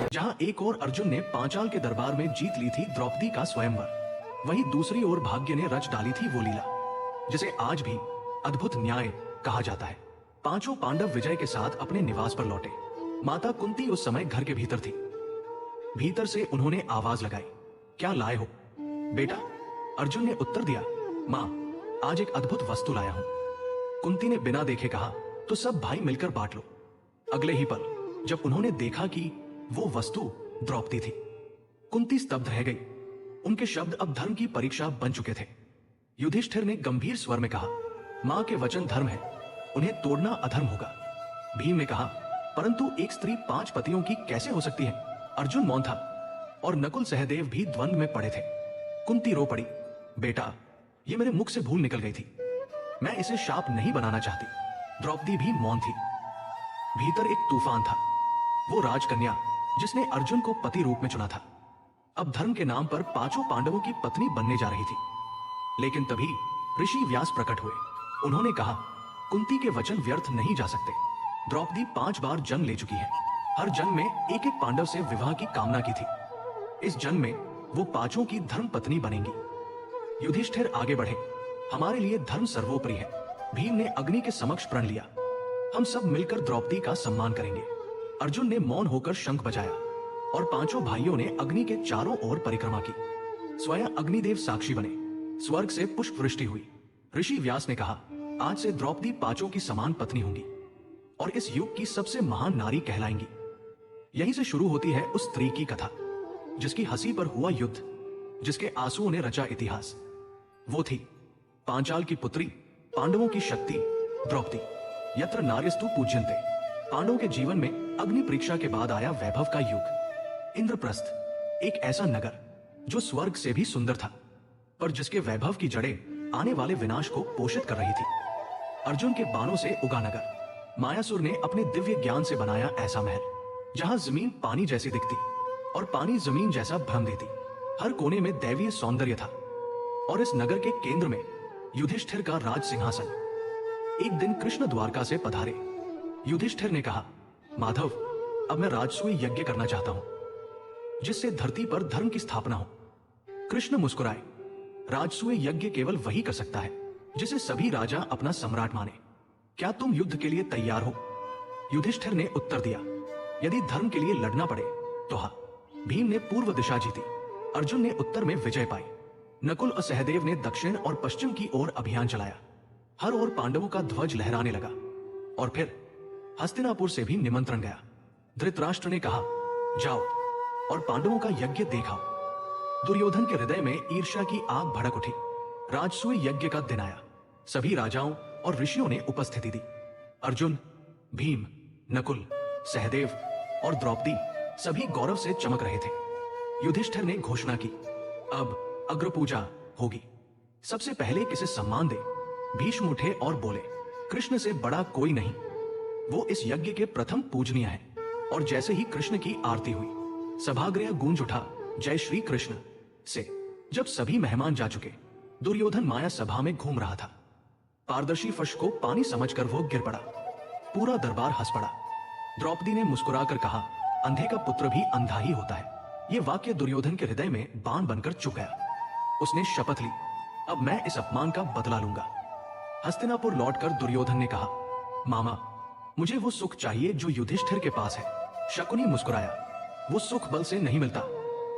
जहां एक और अर्जुन ने पांचाल के दरबार में जीत ली थी द्रौपदी का स्वयंवर, वहीं दूसरी ओर भाग्य ने रच डाली थी वो लीला जिसे आज भी अद्भुत न्याय कहा जाता है। पांचों पांडव विजय के साथ अपने निवास पर लौटे। माता कुंती उस समय घर के भीतर थी। भीतर से उन्होंने आवाज लगाई, क्या लाए हो बेटा? अर्जुन ने उत्तर दिया, मां, आज एक अद्भुत वस्तु लाया हूं। कुंती ने बिना देखे कहा, तो सब भाई मिलकर बांट लो। अगले ही पल जब उन्होंने देखा कि वो वस्तु द्रौपदी थी, कुंती स्तब्ध रह गई। उनके शब्द अब धर्म की परीक्षा बन चुके थे। युधिष्ठिर ने गंभीर स्वर में कहा, मां के वचन धर्म है, उन्हें तोड़ना अधर्म होगा। भीम ने कहा, परंतु एक स्त्री 5 पतियों की कैसे हो सकती है? अर्जुन मौन था और नकुल सहदेव भी द्वंद्व में पड़े थे। कुंती रो पड़ी, बेटा, ये मेरे मुख से भूल निकल गई थी, मैं इसे शाप नहीं बनाना चाहती। द्रौपदी भी मौन थी। भीतर एक तूफान था। वो राजकन्या जिसने अर्जुन को पति रूप में चुना था, अब धर्म के नाम पर पांचों पांडवों की पत्नी बनने जा रही थी। लेकिन तभी ऋषि व्यास प्रकट हुए। उन्होंने कहा, कुंती के वचन व्यर्थ नहीं जा सकते। द्रौपदी 5 बार जन्म ले चुकी है। हर जन्म में एक एक पांडव से विवाह की कामना की थी। इस जन्म में वो पांचों की धर्म पत्नी बनेंगी। युधिष्ठिर आगे बढ़े, हमारे लिए धर्म सर्वोपरि है। भीम ने अग्नि के समक्ष प्रण लिया, हम सब मिलकर द्रौपदी का सम्मान करेंगे। अर्जुन ने मौन होकर शंख बजाया और पांचों भाइयों ने अग्नि के चारों ओर परिक्रमा की। स्वयं अग्निदेव साक्षी बने। स्वर्ग से पुष्प वृष्टि हुई। ऋषि व्यास ने कहा, आज से द्रौपदी पांचों की समान पत्नी होंगी और इस युग की सबसे महान नारी कहलाएंगी। यहीं से शुरू होती है उस स्त्री की कथा जिसकी हंसी पर हुआ युद्ध, जिसके आंसुओं ने रचा इतिहास। वो थी पांचाल की पुत्री, पांडवों की शक्ति, द्रौपदी। यत्र नार्यस्तु पूज्यन्ते। पांडवों के जीवन में अग्नि परीक्षा के बाद आया वैभव का युग। इंद्रप्रस्थ, एक ऐसा नगर जो स्वर्ग से भी सुंदर था, पर जिसके वैभव की जड़ें आने वाले विनाश को पोषित कर रही थी। अर्जुन के बाणों से उगा नगर। मायासुर ने अपने दिव्य ज्ञान से बनाया ऐसा महल जहां जमीन पानी जैसी दिखती और पानी जमीन जैसा भ्रम देती। हर कोने में दैवीय सौंदर्य था और इस नगर के केंद्र में युधिष्ठिर का राज सिंहासन। एक दिन कृष्ण द्वारका से पधारे। युधिष्ठिर ने कहा, माधव, अब मैं राजसूय यज्ञ करना चाहता हूं जिससे धरती पर धर्म की स्थापना हो। कृष्ण मुस्कुराए, राजसूय यज्ञ केवल वही कर सकता है जिसे सभी राजा अपना सम्राट माने। क्या तुम युद्ध के लिए तैयार हो? युधिष्ठिर ने उत्तर दिया, यदि धर्म के लिए लड़ना पड़े तो हाँ। भीम ने पूर्व दिशा जीती। अर्जुन ने उत्तर में विजय पाई। नकुल और सहदेव ने दक्षिण और पश्चिम की ओर अभियान चलाया। हर ओर पांडवों का ध्वज लहराने लगा। और फिर हस्तिनापुर से भी निमंत्रण गया। धृतराष्ट्र ने कहा, जाओ और पांडवों का यज्ञ देखाओ। दुर्योधन के हृदय में ईर्ष्या की आग भड़क उठी। राजसूय यज्ञ का दिन आया। सभी राजाओं और ऋषियों ने उपस्थिति दी। अर्जुन, भीम, नकुल, सहदेव और द्रौपदी सभी गौरव से चमक रहे थे। युधिष्ठिर ने घोषणा की, अब अग्र पूजा होगी। सबसे पहले किसे सम्मान दे? भीष्म उठे और बोले, कृष्ण से बड़ा कोई नहीं। वो इस यज्ञ के प्रथम पूजनीय है। और जैसे ही कृष्ण की आरती हुई, सभागृह गूंज उठा जय श्री कृष्ण से। जब सभी मेहमान जा चुके, दुर्योधन माया सभा में घूम रहा था। पारदर्शी फर्श को पानी समझकर वो गिर पड़ा। पूरा दरबार हंस पड़ा। द्रौपदी ने मुस्कुराकर कहा, अंधे का पुत्र भी अंधा ही होता है। ये वाक्य दुर्योधन के हृदय में बाण बनकर चुभ गया। उसने शपथ ली, अब मैं इस अपमान का बदला लूंगा। हस्तिनापुर लौटकर दुर्योधन ने कहा, मामा, मुझे वो सुख चाहिए जो युधिष्ठिर के पास है। शकुनी मुस्कुराया, वो सुख बल से नहीं मिलता,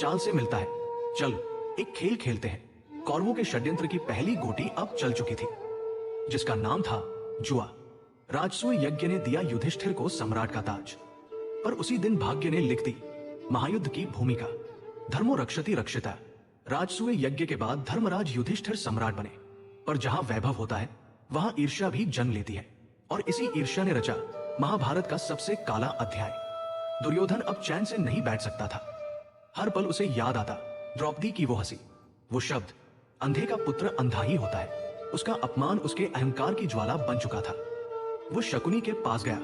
चाल से मिलता है। चल एक खेल खेलते हैं। कौरवों के षड्यंत्र की पहली गोटी अब चल चुकी थी, जिसका नाम था जुआ। राजसूय यज्ञ ने दिया युधिष्ठिर को सम्राट का ताज, पर उसी दिन भाग्य ने लिख दी महायुद्ध की भूमिका। धर्मो रक्षति रक्षिता। राजसूय यज्ञ के बाद धर्मराज युधिष्ठिर सम्राट बने, पर जहां वैभव होता है वहां ईर्ष्या भी जन्म लेती है, और इसी ईर्ष्या ने रचा महाभारत का सबसे काला अध्याय। दुर्योधन अब चैन से नहीं बैठ सकता था। हर पल उसे याद आता द्रौपदी की वो हंसी, वो शब्द, अंधे का पुत्र अंधा ही होता है। उसका अपमान उसके अहंकार की ज्वाला बन चुका था। वो शकुनी के पास गया,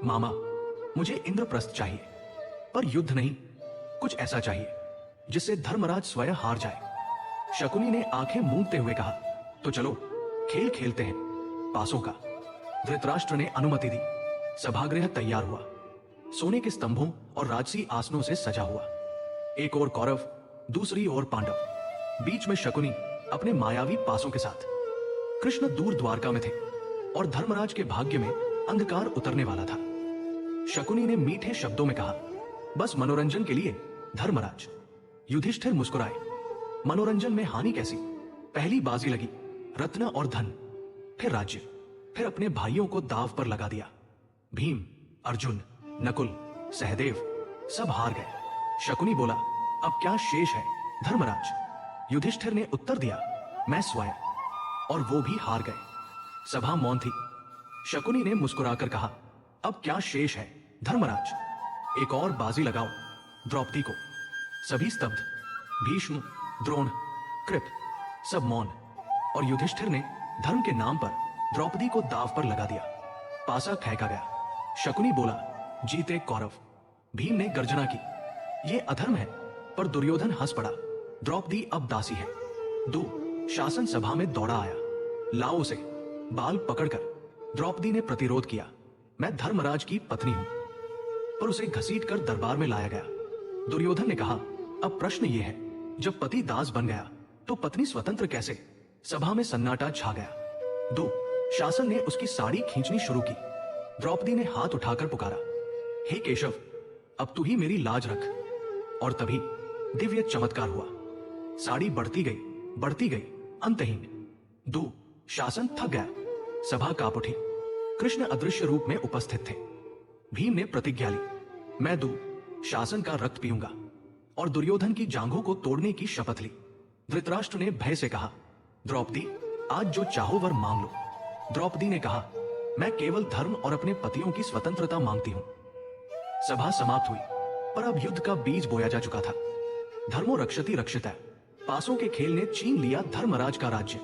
मामा, मुझे इंद्रप्रस्थ चाहिए, पर युद्ध नहीं, कुछ ऐसा चाहिए जिससे धर्मराज स्वयं हार जाए। शकुनी ने आंखें मूंदते हुए कहा, तो चलो खेल खेलते हैं पासों का। धृतराष्ट्र ने अनुमति दी। सभागृह तैयार हुआ, सोने के स्तंभों और राजसी आसनों से सजा हुआ। एक ओर कौरव, दूसरी ओर पांडव, बीच में शकुनी अपने मायावी पासों के साथ। कृष्ण दूर द्वारका में थे और धर्मराज के भाग्य में अंधकार उतरने वाला था। शकुनी ने मीठे शब्दों में कहा, बस मनोरंजन के लिए धर्मराज। युधिष्ठिर मुस्कुराए, मनोरंजन में हानि कैसी? पहली बाजी लगी, रत्न और धन, फिर राज्य, फिर अपने भाइयों को दांव पर लगा दिया। भीम, अर्जुन, नकुल, सहदेव सब हार गए। शकुनी बोला, अब क्या शेष है धर्मराज? युधिष्ठिर ने उत्तर दिया, मैं स्वयं, और वो भी हार गए। सभा मौन थी। शकुनी ने मुस्कुराकर कहा, अब क्या शेष है धर्मराज? एक और बाजी लगाओ द्रौपदी को। सभी स्तब्ध, भीष्म, द्रोण, कृप सब मौन, और युधिष्ठिर ने धर्म के नाम पर द्रौपदी को दांव पर लगा दिया। पासा फेंका गया। शकुनी बोला, जीते कौरव। भीम ने गर्जना की, ये अधर्म है, पर दुर्योधन हंस पड़ा, द्रौपदी अब दासी है। दो शासन सभा में दौड़ा आया, लाओ उसे। बाल पकड़कर द्रौपदी ने प्रतिरोध किया, मैं धर्मराज की पत्नी हूं, पर उसे घसीटकर दरबार में लाया गया। दुर्योधन ने कहा, अब प्रश्न यह है, जब पति दास बन गया तो पत्नी स्वतंत्र कैसे? सभा में सन्नाटा छा गया। दो शासन ने उसकी साड़ी खींचनी शुरू की। द्रौपदी ने हाथ उठाकर पुकारा, हे केशव, अब तू ही मेरी लाज रख। और तभी दिव्य चमत्कार हुआ। साड़ी बढ़ती गई, अंतहीन। दो शासन थक गया। सभा कांप उठी। कृष्ण अदृश्य रूप में उपस्थित थे। भीम ने प्रतिज्ञा ली, मैं दो शासन का रक्त पीऊंगा, और दुर्योधन की जांघों को तोड़ने की शपथ ली। धृतराष्ट्र ने भय से कहा, द्रौपदी, आज जो चाहो वर मांग लो। द्रौपदी ने कहा, मैं केवल धर्म और अपने पतियों की स्वतंत्रता मांगती हूं। सभा समाप्त हुई, पर अब युद्ध का बीज बोया जा चुका था। धर्मो रक्षति रक्षिता। पासों के खेल ने छीन लिया धर्मराज का राज्य,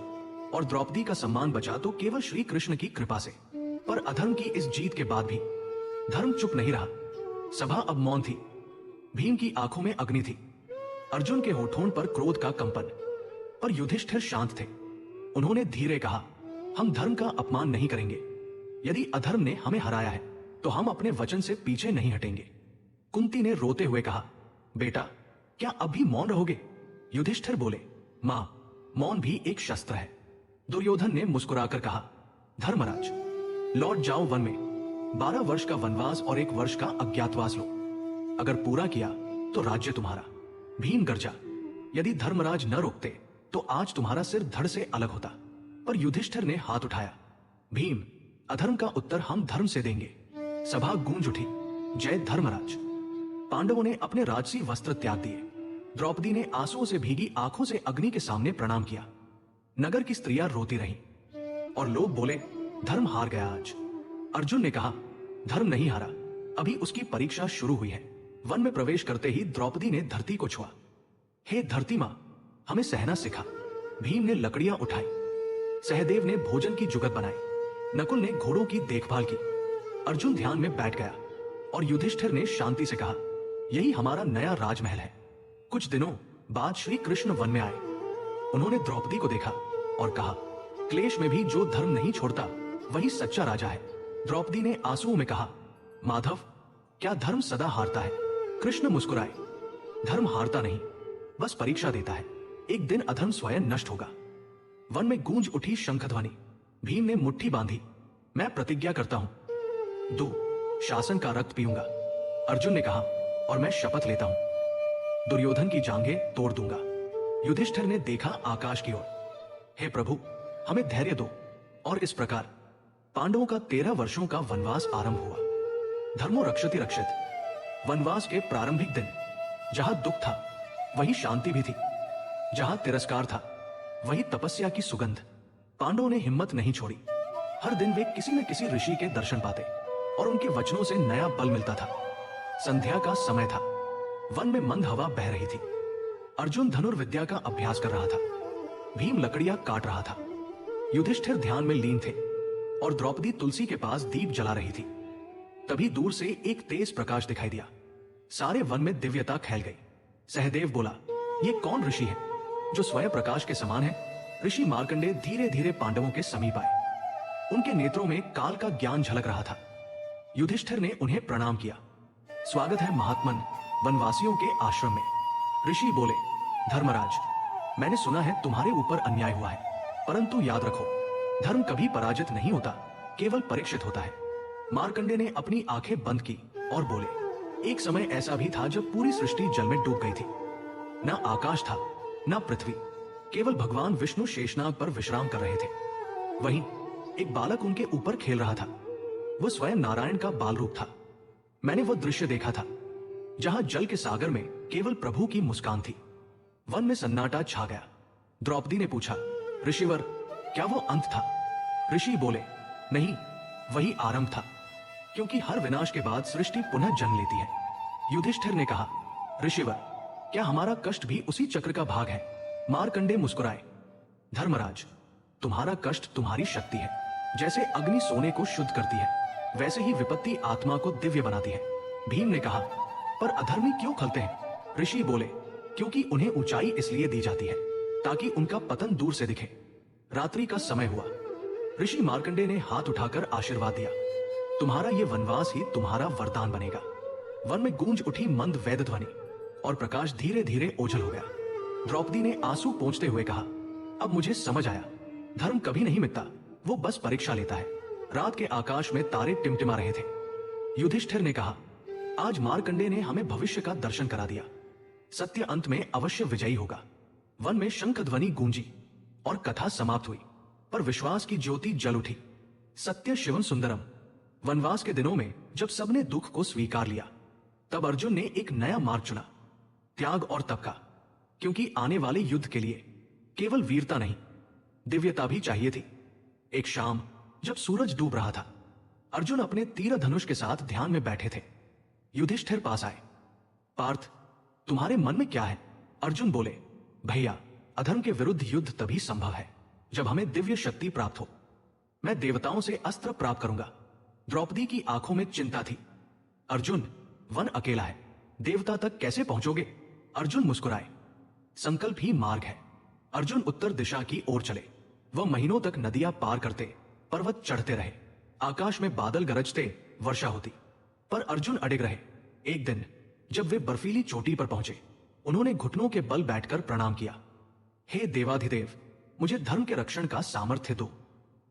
और द्रौपदी का सम्मान बचा तो केवल श्री कृष्ण की कृपा से। पर अधर्म की इस जीत के बाद भी धर्म चुप नहीं रहा। सभा अब मौन थी। भीम की आंखों में अग्नि थी, अर्जुन के होठों पर क्रोध का कंपन, पर युधिष्ठिर शांत थे। उन्होंने धीरे कहा, हम धर्म का अपमान नहीं करेंगे। यदि अधर्म ने हमें हराया है तो हम अपने वचन से पीछे नहीं हटेंगे। कुंती ने रोते हुए कहा, बेटा, क्या अब भी मौन रहोगे? युधिष्ठिर बोले, मां, मौन भी एक शस्त्र है। दुर्योधन ने मुस्कुराकर कहा, धर्मराज, लौट जाओ वन में। 12 वर्ष का वनवास और 1 वर्ष का अज्ञातवास लो। अगर पूरा किया तो राज्य तुम्हारा। भीम गर्जा, यदि धर्मराज न रोकते तो आज तुम्हारा सिर धड़ से अलग होता। पर युधिष्ठिर ने हाथ उठाया, भीम, अधर्म का उत्तर हम धर्म से देंगे। सभा गूंज उठी, जय धर्मराज। पांडवों ने अपने राजसी वस्त्र त्याग दिए। द्रौपदी ने आंसुओं से भीगी आंखों से अग्नि के सामने प्रणाम किया। नगर की स्त्रियां रोती रहीं और लोग बोले, धर्म हार गया आज। अर्जुन ने कहा, धर्म नहीं हारा, अभी उसकी परीक्षा शुरू हुई है। वन में प्रवेश करते ही द्रौपदी ने धरती को छुआ। हे धरती मां, हमें सहना सिखा। भीम ने लकड़ियां उठाई, सहदेव ने भोजन की जुगत बनाई, नकुल ने घोड़ों की देखभाल की। अर्जुन ध्यान में बैठ गया और युधिष्ठिर ने शांति से कहा, यही हमारा नया राजमहल है। कुछ दिनों बाद श्री कृष्ण वन में आए। उन्होंने द्रौपदी को देखा और कहा, क्लेश में भी जो धर्म नहीं छोड़ता वही सच्चा राजा है। द्रौपदी ने आंसुओं में कहा, माधव, क्या धर्म सदा हारता है? कृष्ण मुस्कुराए, धर्म हारता नहीं, बस परीक्षा देता है। एक दिन अधर्म स्वयं नष्ट होगा। वन में गूंज उठी शंखध्वनि। भीम ने मुट्ठी बांधी, मैं प्रतिज्ञा करता हूं, 2 शासन का रक्त पीऊंगा। अर्जुन ने कहा, और मैं शपथ लेता हूं, दुर्योधन की जांघें तोड़ दूंगा। युधिष्ठिर ने देखा आकाश की ओर, हे प्रभु, हमें धैर्य दो। और इस प्रकार पांडवों का 13 वर्षों का वनवास आरंभ हुआ। धर्मो रक्षति रक्षित। वनवास के प्रारंभिक दिन जहां दुख था वही शांति भी थी, जहां तिरस्कार था वही तपस्या की सुगंध। पांडवों ने हिम्मत नहीं छोड़ी। हर दिन वे किसी न किसी ऋषि के दर्शन पाते और उनके वचनों से नया बल मिलता था। संध्या का समय था। वन में मंद हवा बह रही थी। अर्जुन धनुर्विद्या का अभ्यास कर रहा था। भीम लकड़ियां काट रहा था। युधिष्ठिर ध्यान में लीन थे और द्रौपदी तुलसी के पास दीप जला रही थी। तभी दूर से एक तेज प्रकाश दिखाई दिया। सारे वन में दिव्यता फैल गई। सहदेव बोला, ये कौन ऋषि है जो स्वयं प्रकाश के समान है, ऋषि मार्कंडेय धीरे धीरे पांडवों के समीप आए। उनके नेत्रों में काल का ज्ञान झलक रहा था। युधिष्ठिर ने उन्हें प्रणाम किया। स्वागत है महात्मन वनवासियों के आश्रम में। ऋषि बोले, धर्मराज, मैंने सुना है तुम्हारे ऊपर अन्याय हुआ है, परंतु याद रखो, धर्म कभी पराजित नहीं होता, केवल परीक्षित होता है। मार्कंडेय ने अपनी आंखें बंद की और बोले, एक समय ऐसा भी था जब पूरी सृष्टि जल में डूब गई थी। न आकाश था, न पृथ्वी, केवल भगवान विष्णु शेषनाग पर विश्राम कर रहे थे। वहीं एक बालक उनके ऊपर खेल रहा था। वो स्वयं नारायण का बाल रूप था। मैंने वो दृश्य देखा था जहां जल के सागर में केवल प्रभु की मुस्कान थी। वन में सन्नाटा छा गया। द्रौपदी ने पूछा, ऋषिवर, क्या वो अंत था? ऋषि बोले, नहीं, वही आरंभ था, क्योंकि हर विनाश के बाद सृष्टि पुनः जन्म लेती है। युधिष्ठिर ने कहा, ऋषिवर, क्या हमारा कष्ट भी उसी चक्र का भाग है? मार्कंडेय मुस्कुराए, धर्मराज, तुम्हारा कष्ट तुम्हारी शक्ति है। जैसे अग्नि सोने को शुद्ध करती है, वैसे ही विपत्ति आत्मा को दिव्य बनाती है। भीम ने कहा, पर अधर्मी क्यों खलते हैं? ऋषि बोले, क्योंकि उन्हें ऊंचाई इसलिए दी जाती है ताकि उनका पतन दूर से दिखे। रात्रि का समय हुआ। ऋषि मार्कंडेय ने हाथ उठाकर आशीर्वाद दिया, तुम्हारा ये वनवास ही तुम्हारा वरदान बनेगा। वन में गूंज उठी मंद वेद ध्वनि और प्रकाश धीरे धीरे ओझल हो गया। द्रौपदी ने आंसू पोंछते हुए कहा, अब मुझे समझ आया, धर्म कभी नहीं मिटता, वो बस परीक्षा लेता है। रात के आकाश में तारे टिमटिमा रहे थे। युधिष्ठिर ने कहा, आज मार्कंडेय ने हमें भविष्य का दर्शन करा दिया। सत्य अंत में अवश्य विजयी होगा। वन में शंख ध्वनि गूंजी और कथा समाप्त हुई, पर विश्वास की ज्योति जल उठी। सत्य शिवम सुंदरम। वनवास के दिनों में जब सबने दुख को स्वीकार लिया, तब अर्जुन ने एक नया मार्ग चुना, त्याग और तप का, क्योंकि आने वाले युद्ध के लिए केवल वीरता नहीं, दिव्यता भी चाहिए थी। एक शाम जब सूरज डूब रहा था, अर्जुन अपने तीर धनुष के साथ ध्यान में बैठे थे। युधिष्ठिर पास आए। पार्थ, तुम्हारे मन में क्या है? अर्जुन बोले, भैया, अधर्म के विरुद्ध युद्ध तभी संभव है जब हमें दिव्य शक्ति प्राप्त हो। मैं देवताओं से अस्त्र प्राप्त करूंगा। द्रौपदी की आंखों में चिंता थी। अर्जुन, वन अकेला है, देवता तक कैसे पहुंचोगे? अर्जुन मुस्कुराए, संकल्प ही मार्ग है। अर्जुन उत्तर दिशा की ओर चले। वह महीनों तक नदियां पार करते, पर्वत चढ़ते रहे, आकाश में बादल गरजते, वर्षा होती, पर अर्जुन अडिग रहे। एक दिन जब वे बर्फीली चोटी पर पहुंचे, उन्होंने घुटनों के बल बैठकर प्रणाम किया। हे देवाधिदेव, मुझे धर्म के रक्षण का सामर्थ्य दो।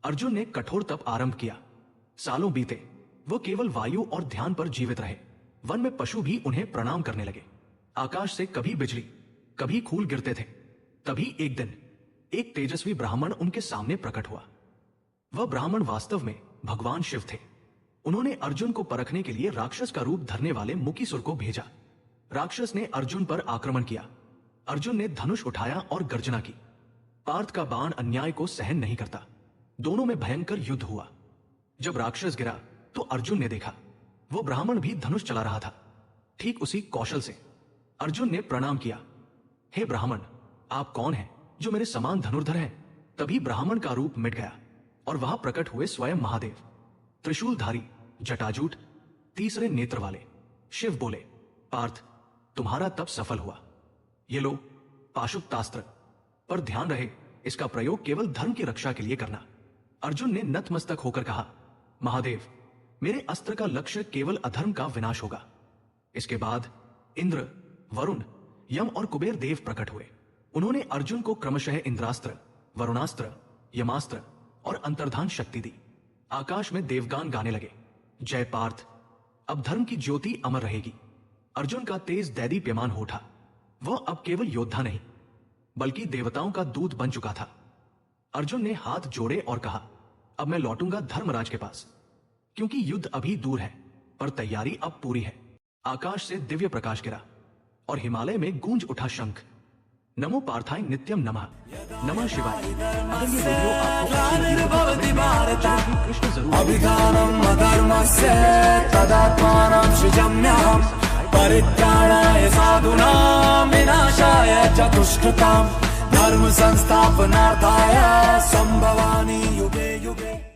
अर्जुन ने कठोर तप आरंभ किया। सालों बीते, वो केवल वायु और ध्यान पर जीवित रहे। वन में पशु भी उन्हें प्रणाम करने लगे। आकाश से कभी बिजली, कभी खूल गिरते थे। तभी एक दिन एक तेजस्वी ब्राह्मण उनके सामने प्रकट हुआ। वह ब्राह्मण वास्तव में भगवान शिव थे। उन्होंने अर्जुन को परखने के लिए राक्षस का रूप धरने वाले मुकीसुर को भेजा। राक्षस ने अर्जुन पर आक्रमण किया। अर्जुन ने धनुष उठाया और गर्जना की। पार्थ का बाण अन्याय को सहन नहीं करता। दोनों में भयंकर युद्ध हुआ। जब राक्षस गिरा तो अर्जुन ने देखा, वो ब्राह्मण भी धनुष चला रहा था। ठीक उसी कौशल से अर्जुन ने प्रणाम किया। हे ब्राह्मण, आप कौन हैं जो मेरे समान धनुर्धर हैं? तभी ब्राह्मण का रूप मिट गया और वहां प्रकट हुए स्वयं महादेव, त्रिशूलधारी, जटाजूट, तीसरे नेत्र वाले। शिव बोले, पार्थ, तुम्हारा तप सफल हुआ। ये लो पाशुपतास्त्र, पर ध्यान रहे इसका प्रयोग केवल धर्म की रक्षा के लिए करना। अर्जुन ने नतमस्तक होकर कहा, महादेव, मेरे अस्त्र का लक्ष्य केवल अधर्म का विनाश होगा। इसके बाद इंद्र, वरुण, यम और कुबेर देव प्रकट हुए। उन्होंने अर्जुन को क्रमशः इंद्रास्त्र, वरुणास्त्र, यमास्त्र और अंतर्धान शक्ति दी। आकाश में देवगान गाने लगे, जय पार्थ, अब धर्म की ज्योति अमर रहेगी। अर्जुन का तेज दैदीप्यमान हो उठा। वह अब केवल योद्धा नहीं, बल्कि देवताओं का दूत बन चुका था। अर्जुन ने हाथ जोड़े और कहा, अब मैं लौटूंगा धर्मराज के पास, क्योंकि युद्ध अभी दूर है, पर तैयारी अब पूरी है। आकाश से दिव्य प्रकाश गिरा और हिमालय में गूंज उठा शंख। नमो पार्थाय नित्यम नमः। नमः शिवाय। अगर ये वीडियो आपको अच्छी लगी तो कृष्ण जरूर अभिधानम् अधर्मस्य तदात्मानं सृजम्यहम् परित्राणाय साधूनां विनाशाय च दुष्कृताम् धर्म संस्थापनार्थाय संभवामि युगे युगे।